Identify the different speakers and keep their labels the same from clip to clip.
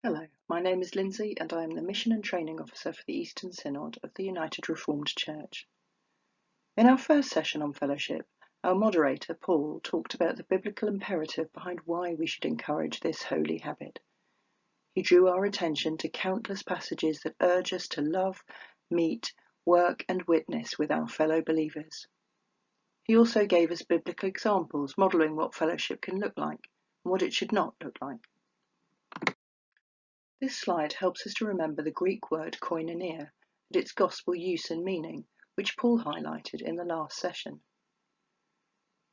Speaker 1: Hello, my name is Lindsey and I am the Mission and Training Officer for the Eastern Synod of the United Reformed Church. In our first session on fellowship, our moderator, Paul, talked about the biblical imperative behind why we should encourage this holy habit. He drew our attention to countless passages that urge us to love, meet, work and witness with our fellow believers. He also gave us biblical examples modelling what fellowship can look like and what it should not look like. This slide helps us to remember the Greek word koinonia and its gospel use and meaning, which Paul highlighted in the last session.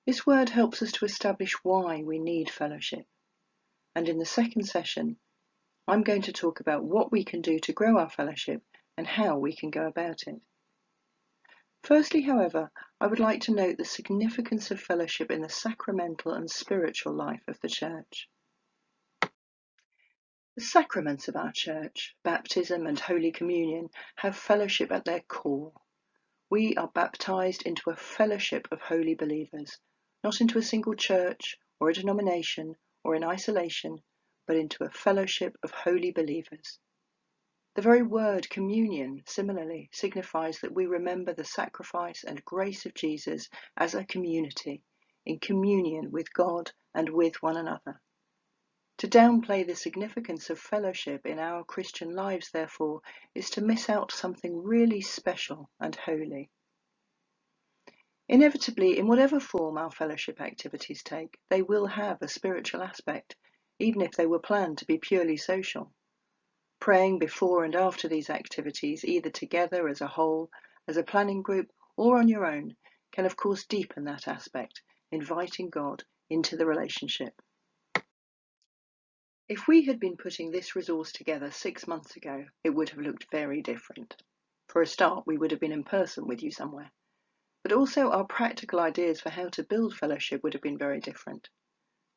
Speaker 1: This word helps us to establish why we need fellowship. And in the second session, I'm going to talk about what we can do to grow our fellowship and how we can go about it. Firstly, however, I would like to note the significance of fellowship in the sacramental and spiritual life of the Church. The sacraments of our Church, baptism and Holy Communion, have fellowship at their core. We are baptized into a fellowship of holy believers, not into a single church or a denomination or in isolation, but into a fellowship of holy believers. The very word communion, similarly, signifies that we remember the sacrifice and grace of Jesus as a community, in communion with God and with one another. To downplay the significance of fellowship in our Christian lives, therefore, is to miss out something really special and holy. Inevitably, in whatever form our fellowship activities take, they will have a spiritual aspect, even if they were planned to be purely social. Praying before and after these activities, either together as a whole, as a planning group, or on your own, can of course deepen that aspect, inviting God into the relationship. If we had been putting this resource together 6 months ago, it would have looked very different. For a start, we would have been in person with you somewhere. But also our practical ideas for how to build fellowship would have been very different.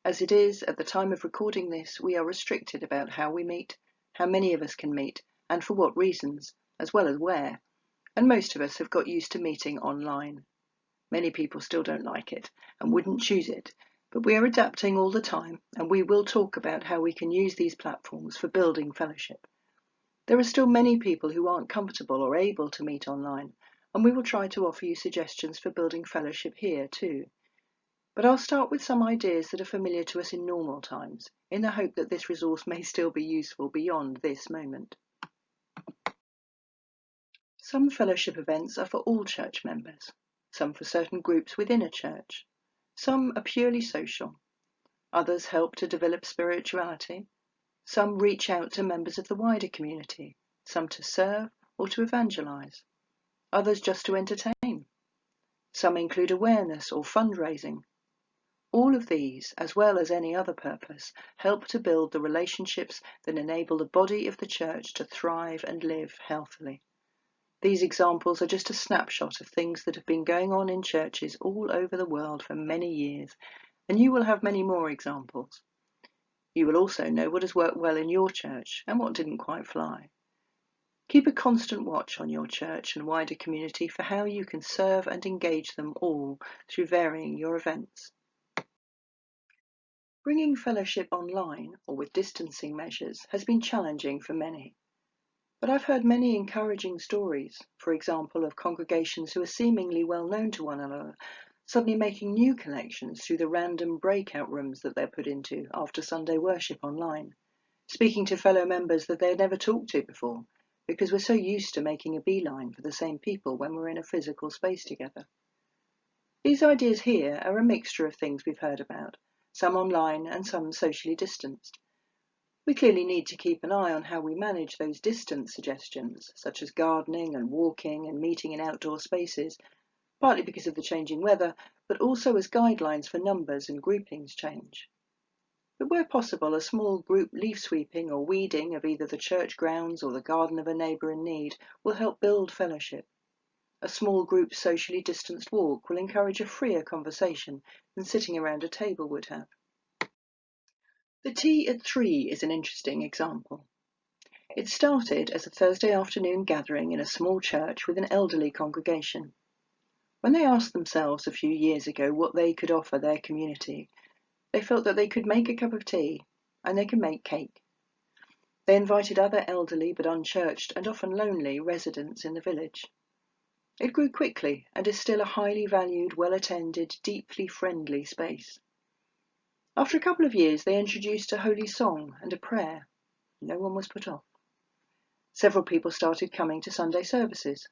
Speaker 1: As it is, at the time of recording this, we are restricted about how we meet, how many of us can meet, and for what reasons, as well as where. And most of us have got used to meeting online. Many people still don't like it and wouldn't choose it. But we are adapting all the time, and we will talk about how we can use these platforms for building fellowship. There are still many people who aren't comfortable or able to meet online, and we will try to offer you suggestions for building fellowship here too. But I'll start with some ideas that are familiar to us in normal times, in the hope that this resource may still be useful beyond this moment. Some fellowship events are for all church members, some for certain groups within a church. Some are purely social. Others help to develop spirituality. Some reach out to members of the wider community, some to serve or to evangelize. Others just to entertain. Some include awareness or fundraising. All of these, as well as any other purpose, help to build the relationships that enable the body of the church to thrive and live healthily. These examples are just a snapshot of things that have been going on in churches all over the world for many years, and you will have many more examples. You will also know what has worked well in your church and what didn't quite fly. Keep a constant watch on your church and wider community for how you can serve and engage them all through varying your events. Bringing fellowship online or with distancing measures has been challenging for many. But I've heard many encouraging stories, for example, of congregations who are seemingly well known to one another, suddenly making new connections through the random breakout rooms that they're put into after Sunday worship online, speaking to fellow members that they had never talked to before, because we're so used to making a beeline for the same people when we're in a physical space together. These ideas here are a mixture of things we've heard about, some online and some socially distanced. We clearly need to keep an eye on how we manage those distance suggestions, such as gardening and walking and meeting in outdoor spaces, partly because of the changing weather, but also as guidelines for numbers and groupings change. But where possible, a small group leaf sweeping or weeding of either the church grounds or the garden of a neighbour in need will help build fellowship. A small group socially distanced walk will encourage a freer conversation than sitting around a table would have. The tea at 3 is an interesting example. It started as a Thursday afternoon gathering in a small church with an elderly congregation. When they asked themselves a few years ago what they could offer their community, they felt that they could make a cup of tea and they could make cake. They invited other elderly but unchurched and often lonely residents in the village. It grew quickly and is still a highly valued, well-attended, deeply friendly space. After a couple of years, they introduced a holy song and a prayer. No one was put off. Several people started coming to Sunday services.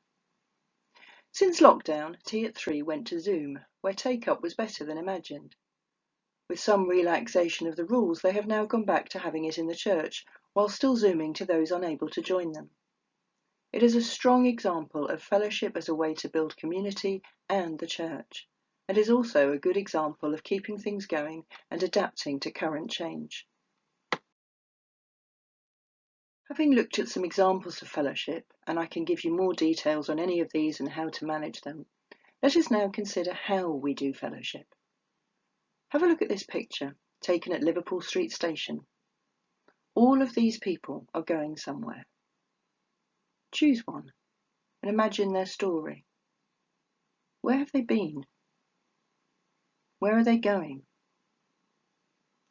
Speaker 1: Since lockdown, Tea at 3 went to Zoom, where take-up was better than imagined. With some relaxation of the rules, they have now gone back to having it in the church, while still Zooming to those unable to join them. It is a strong example of fellowship as a way to build community and the church, and is also a good example of keeping things going and adapting to current change. Having looked at some examples of fellowship, and I can give you more details on any of these and how to manage them, let us now consider how we do fellowship. Have a look at this picture, taken at Liverpool Street Station. All of these people are going somewhere. Choose one and imagine their story. Where have they been? Where are they going?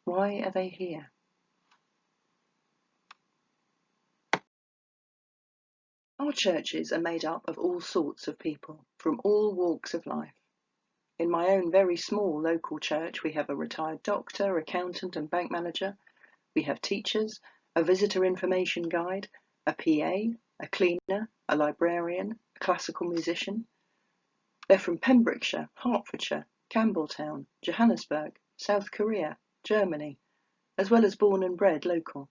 Speaker 1: Why are they here? Our churches are made up of all sorts of people, from all walks of life. In my own very small local church, we have a retired doctor, accountant and bank manager. We have teachers, a visitor information guide, a PA, a cleaner, a librarian, a classical musician. They're from Pembrokeshire, Hertfordshire, Campbelltown, Johannesburg, South Korea, Germany, as well as born and bred local.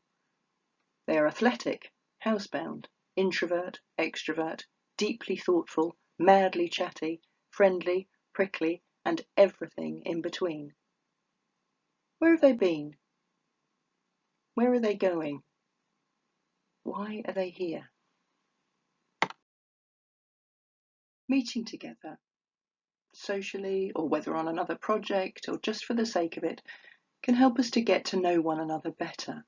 Speaker 1: They are athletic, housebound, introvert, extrovert, deeply thoughtful, madly chatty, friendly, prickly, and everything in between. Where have they been? Where are they going? Why are they here? Meeting together, socially, or whether on another project, or just for the sake of it, can help us to get to know one another better,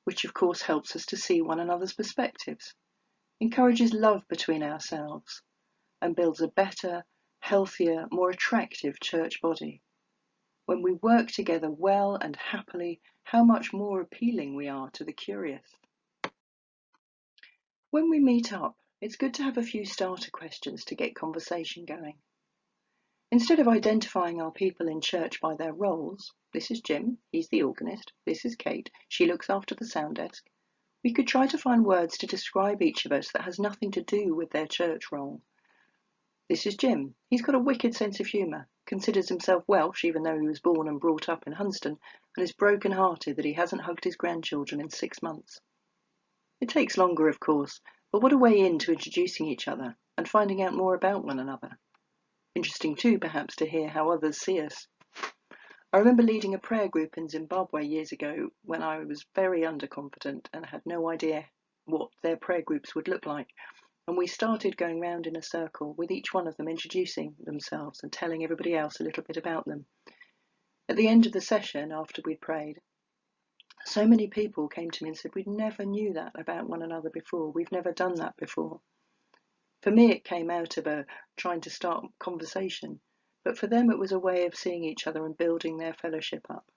Speaker 1: which of course helps us to see one another's perspectives, encourages love between ourselves, and builds a better, healthier, more attractive church body. When we work together well and happily, how much more appealing we are to the curious. When we meet up, it's good to have a few starter questions to get conversation going. Instead of identifying our people in church by their roles, this is Jim, he's the organist, this is Kate, she looks after the sound desk, we could try to find words to describe each of us that has nothing to do with their church role. This is Jim, he's got a wicked sense of humour, considers himself Welsh even though he was born and brought up in Hunston, and is broken-hearted that he hasn't hugged his grandchildren in 6 months. It takes longer, of course, but what a way into introducing each other and finding out more about one another. Interesting too, perhaps, to hear how others see us. I remember leading a prayer group in Zimbabwe years ago when I was very underconfident and had no idea what their prayer groups would look like. And we started going round in a circle with each one of them introducing themselves and telling everybody else a little bit about them. At the end of the session, after we'd prayed, so many people came to me and said, "We never knew that about one another before. We've never done that before." For me, it came out of trying to start conversation, but for them it was a way of seeing each other and building their fellowship up.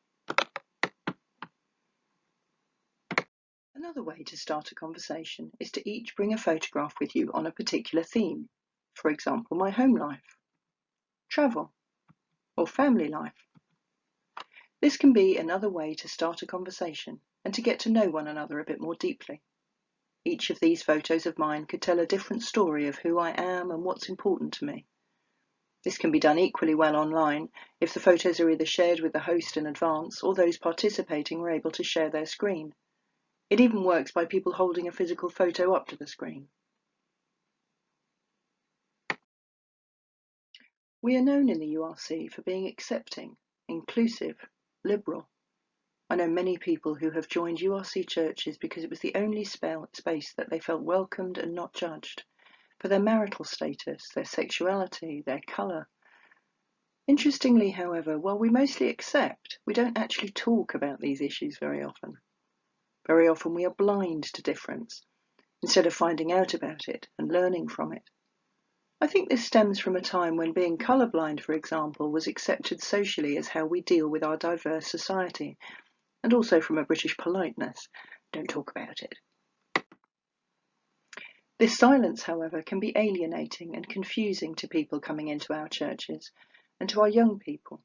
Speaker 1: Another way to start a conversation is to each bring a photograph with you on a particular theme. For example, my home life, travel, or family life. This can be another way to start a conversation and to get to know one another a bit more deeply. Each of these photos of mine could tell a different story of who I am and what's important to me. This can be done equally well online if the photos are either shared with the host in advance or those participating are able to share their screen. It even works by people holding a physical photo up to the screen. We are known in the URC for being accepting, inclusive, liberal. I know many people who have joined URC churches because it was the only space that they felt welcomed and not judged, for their marital status, their sexuality, their colour. Interestingly, however, while we mostly accept, we don't actually talk about these issues very often. Very often we are blind to difference, instead of finding out about it and learning from it. I think this stems from a time when being colourblind, for example, was accepted socially as how we deal with our diverse society, and also from a British politeness. don't talk about it. This silence, however, can be alienating and confusing to people coming into our churches and to our young people.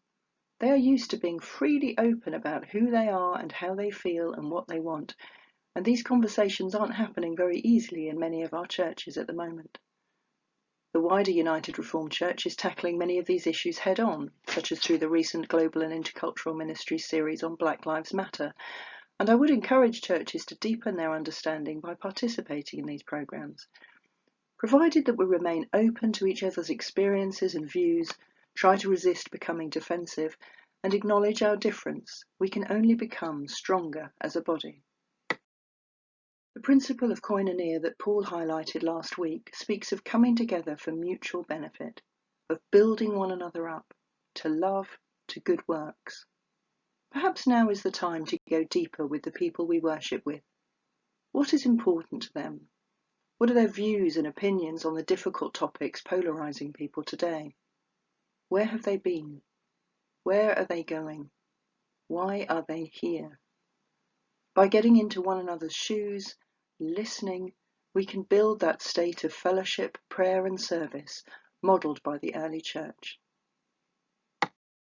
Speaker 1: They are used to being freely open about who they are and how they feel and what they want, and these conversations aren't happening very easily in many of our churches at the moment. The wider United Reformed Church is tackling many of these issues head-on, such as through the recent Global and Intercultural Ministries series on Black Lives Matter, and I would encourage churches to deepen their understanding by participating in these programs. Provided that we remain open to each other's experiences and views, try to resist becoming defensive, and acknowledge our difference, we can only become stronger as a body. The principle of koinonia that Paul highlighted last week speaks of coming together for mutual benefit, of building one another up, to love, to good works. Perhaps now is the time to go deeper with the people we worship with. What is important to them? What are their views and opinions on the difficult topics polarizing people today? Where have they been? Where are they going? Why are they here? By getting into one another's shoes, listening, we can build that state of fellowship, prayer and service modelled by the early church.